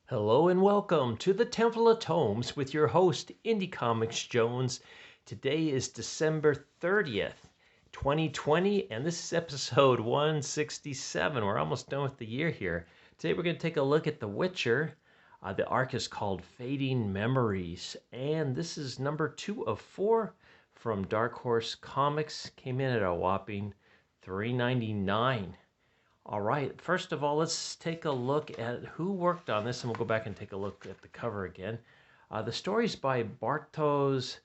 Hello and welcome to the Temple of Tomes with your host, Indie Comics Jones. Today is December 30th, 2020, and this is episode 167. We're almost done with the year here. Today we're going to take a look at The Witcher. The arc is called Fading Memories, and this is number 2 of 4 from Dark Horse Comics. Came in at a whopping $3.99. All right, first of all, let's take a look at who worked on this, and we'll go back and take a look at the cover again. The story's by Bartosz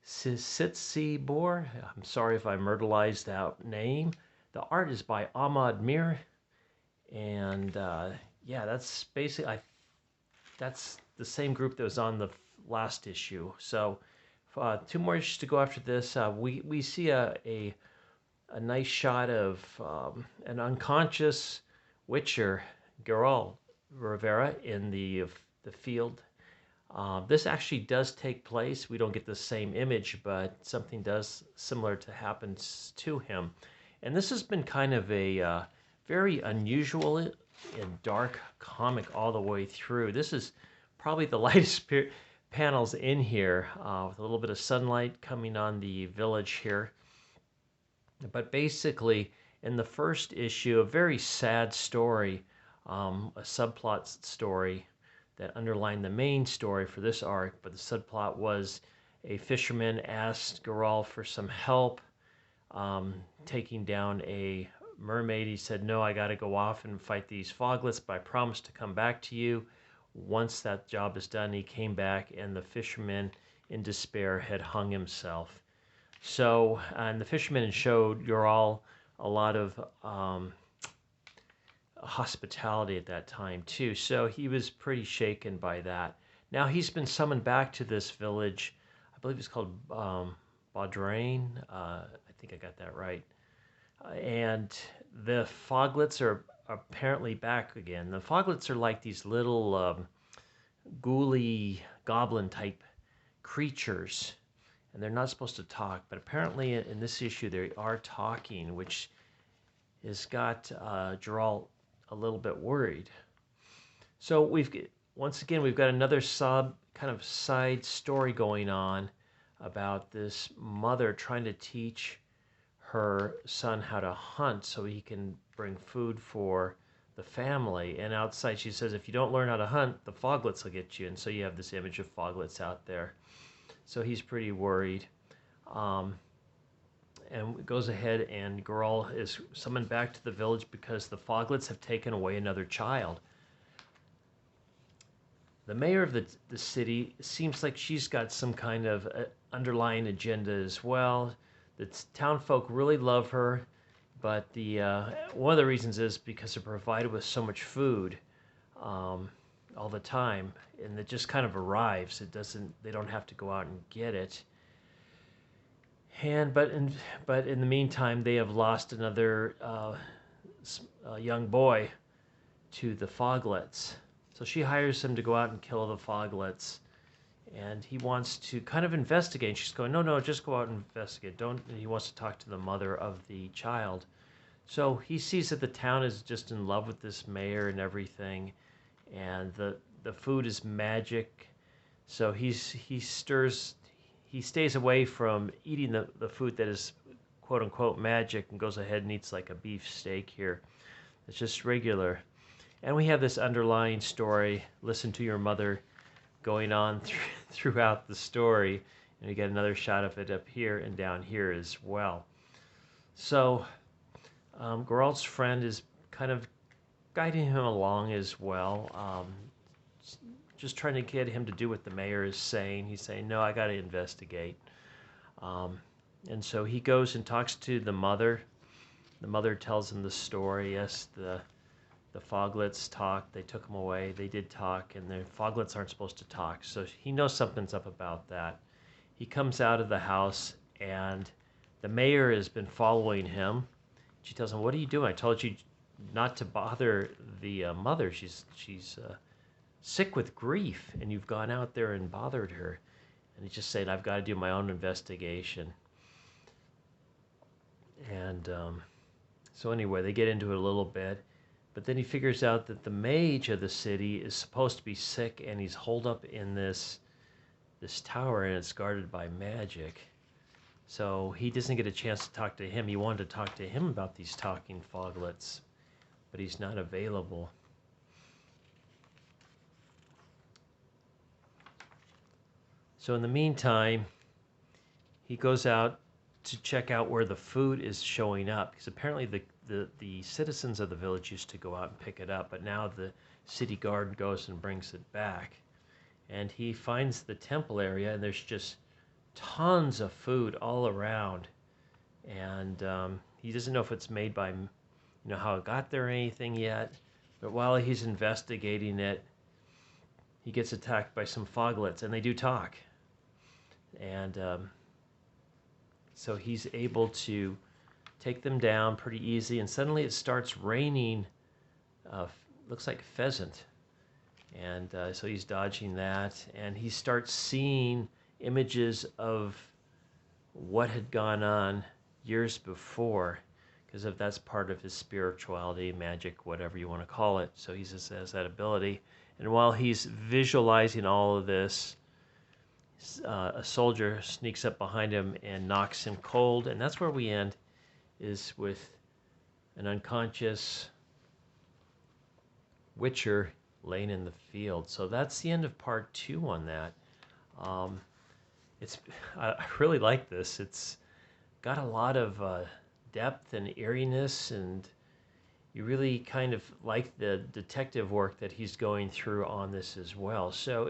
Sitsibor. I'm sorry if I myrtleized that name. The art is by Ahmad Mir, and yeah, that's basically that's the same group that was on the last issue. So 2 more issues to go after this. We see a nice shot of an unconscious Witcher, Geralt Rivera, in the field. This actually does take place. We don't get the same image, but something does similar to happens to him. And this has been kind of a very unusual and dark comic all the way through. This is probably the lightest panels in here, with a little bit of sunlight coming on the village here. But basically, in the first issue, a very sad story, a subplot story that underlined the main story for this arc. But the subplot was a fisherman asked Geralt for some help taking down a mermaid. He said, "No, I got to go off and fight these Foglets, but I promise to come back to you." Once that job is done, he came back, and the fisherman, in despair, had hung himself. So, and the fishermen showed Ural a lot of hospitality at that time too. So he was pretty shaken by that. Now he's been summoned back to this village. I believe it's called Baudrain. I think I got that right. And the Foglets are apparently back again. The Foglets are like these little ghouly goblin type creatures, and they're not supposed to talk, but apparently in this issue they are talking, which has got Geralt a little bit worried. So once again we've got another kind of side story going on about this mother trying to teach her son how to hunt so he can bring food for the family. And outside she says, if you don't learn how to hunt, the Foglets will get you. And so you have this image of Foglets out there. So he's pretty worried. And goes ahead, and Geralt is summoned back to the village because the Foglets have taken away another child. The mayor of the city seems like she's got some kind of underlying agenda as well. The town folk really love her, but one of the reasons is because they're provided with so much food all the time, and it just kind of arrives. They don't have to go out and get it. But in the meantime, they have lost another young boy to the Foglets. So she hires him to go out and kill the Foglets, and he wants to kind of investigate. And she's going, no, just go out and investigate. Don't. And he wants to talk to the mother of the child. So he sees that the town is just in love with this mayor and everything, and the food is magic. So he stays away from eating the food that is quote unquote magic, and goes ahead and eats like a beef steak here. It's just regular. And we have this underlying story, listen to your mother, going on throughout the story. And we get another shot of it up here and down here as well. So Geralt's friend is kind of guiding him along as well, just trying to get him to do what the mayor is saying. He's saying, no, I got to investigate. And so he goes and talks to the mother. The mother tells him the story. Yes, the Foglets talked. They took him away. They did talk, and the Foglets aren't supposed to talk. So he knows something's up about that. He comes out of the house, and the mayor has been following him. She tells him, what are you doing? I told you not to bother the mother. She's sick with grief, and you've gone out there and bothered her. And he just said, I've got to do my own investigation. And so anyway, they get into it a little bit. But then he figures out that the mage of the city is supposed to be sick, and he's holed up in this tower, and it's guarded by magic. So he doesn't get a chance to talk to him. He wanted to talk to him about these talking foglets, but he's not available. So in the meantime, he goes out to check out where the food is showing up, because apparently the citizens of the village used to go out and pick it up, but now the city guard goes and brings it back. And he finds the temple area, and there's just tons of food all around. And he doesn't know if it's made by, how it got there or anything yet. But while he's investigating it, he gets attacked by some foglets, and they do talk. And so he's able to take them down pretty easy, and suddenly it starts raining, looks like pheasant. And so he's dodging that, and he starts seeing images of what had gone on years before, because that's part of his spirituality, magic, whatever you want to call it. So he just has that ability. And while he's visualizing all of this, a soldier sneaks up behind him and knocks him cold, and that's where we end, is with an unconscious witcher laying in the field. So that's the end of part 2 on that. I really like this. It's got a lot of depth and eeriness, and you really kind of like the detective work that he's going through on this as well. So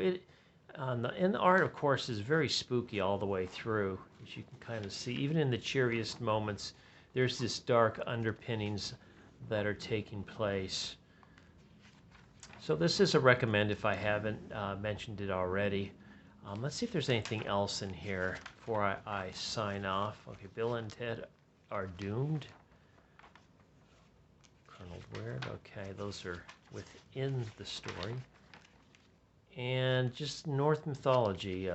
and the art, of course, is very spooky all the way through, as you can kind of see. Even in the cheeriest moments, there's this dark underpinnings that are taking place. So this is a recommend if I haven't mentioned it already. Let's see if there's anything else in here before I sign off. Okay, Bill and Ted Are Doomed. Colonel Weird. Okay, those are within the story. And just Norse mythology,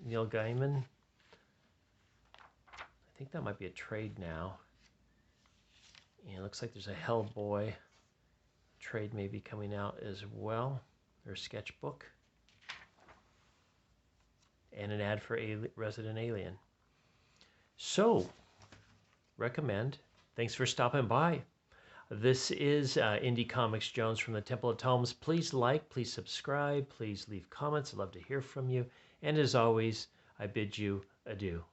Neil Gaiman. I think that might be a trade now. And it looks like there's a Hellboy trade maybe coming out as well. Their sketchbook. And an ad for Resident Alien. So, recommend. Thanks for stopping by. This is Indie Comics Jones from the Temple of Tomes. Please like, please subscribe, please leave comments. I'd love to hear from you. And as always, I bid you adieu.